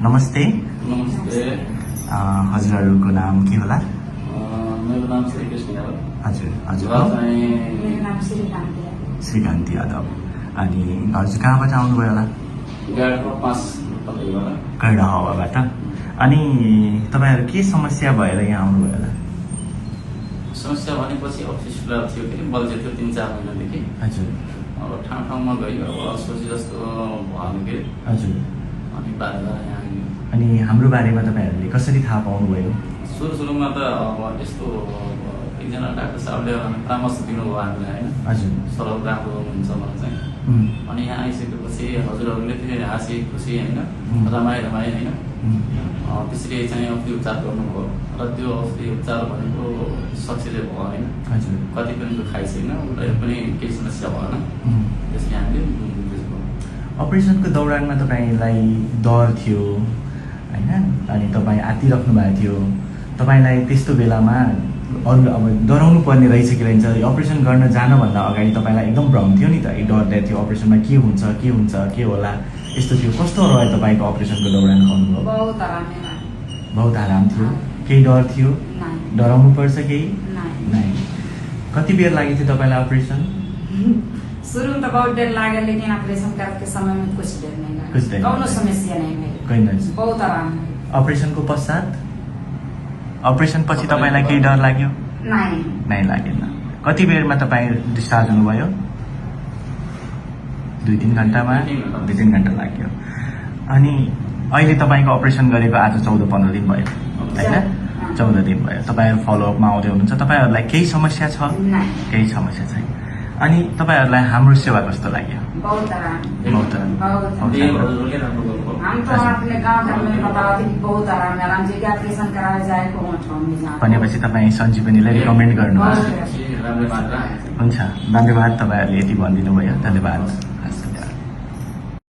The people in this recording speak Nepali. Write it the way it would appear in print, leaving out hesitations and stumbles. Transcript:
नमस्ते। नमस्ते। हजुरहरूको नाम के होला? मेरो नाम श्री कृष्ण यादव। हजुर हजुर मेरो नाम श्रीकान्त। श्रीकान्त यादव। अनि हजुर कहाँबाट आउनुभयो होला? गैडा हावाबाट। अनि तपाईँहरू के समस्या भएर यहाँ आउनुभयो होला? समस्या भनेपछि अफिसलाई थियो कि बल्झे थियो 3-4 महिनादेखि। हजुर। अब ठाउँमा गयो, अब सोचे जस्तो भयो कि। हजुर। अनि बारेर यहाँ आयो। अनि हाम्रो बारेमा तपाईँहरूले कसरी थाहा पाउनुभयो? सुरुमा त अब यस्तो एकजना डाक्टर साहबले परामर्श दिनुभयो हामीलाई होइन। हजुर। सरल राम्रो हुन्छ भनेर चाहिँ। अनि यहाँ आइसकेपछि हजुरहरूले फेरि हाँसी खुसी होइन, रमाए होइन। त्यसरी चाहिँ औषधि उपचार गर्नुभयो र त्यो औषधि उपचार भनेको सक्सेसै भयो होइन। हजुर। कति पनि खाइ छैन, उसलाई पनि केही समस्या भएन। त्यसले हामीले अपरेसनको दौरानमा तपाईँलाई डर थियो होइन, अनि तपाईँ आत्तिराख्नु भएको थियो। तपाईँलाई त्यस्तो बेलामा अरू अब डराउनु पर्ने रहेछ कि रहन्छ, अपरेसन गर्न जानुभन्दा अगाडि तपाईँलाई एकदम भ्रम थियो नि त, डर थियो अपरेसनमा के हुन्छ के होला यस्तो थियो। कस्तो रह्यो तपाईँको अपरेसनको दौरान अनुभव? बहुत आराम थियो। केही डर थियो? डराउनु पर्छ केही? नहीं। कति बेर लागेको थियो तपाईँलाई अपरेसन? शुरू में तो बहुत देर लगा, लेकिन ऑपरेशन करते समय में कुछ देर नहीं लगा। कौनो समस्या नहीं मेरे। बहुत आराम है। ऑपरेशन को पश्चात ऑपरेशन पछि तपाईलाई केही डर लाग्यो? नहीं लागेन। कति बेरमा तपाईँ डिस्चार्ज हुनुभयो? 2-3 घण्टामा? 2-3 घण्टा लाग्यो। अनि अहिले तपाईँको अपरेसन गरेको आज 14-15 दिन भयो होइन? 14 दिन भयो। तपाईँहरू फलोअपमा आउँदै हुनुहुन्छ। तपाईँहरूलाई केही समस्या छ? केही समस्या छैन। अनि तपाईँहरूलाई हाम्रो सेवा कस्तो लाग्यो? बहुत आराम। हम तो अपने गांव घर में बताओ कि बहुत आराम से ऑपरेशन कराए जाए भनेपछि तपाईँ सञ्जीवनीलाई रिकमेन्ड गर्नुहुन्छ। हुन्छ, धन्यवाद। तपाईँहरूले यति भनिदिनु भयो। धन्यवाद।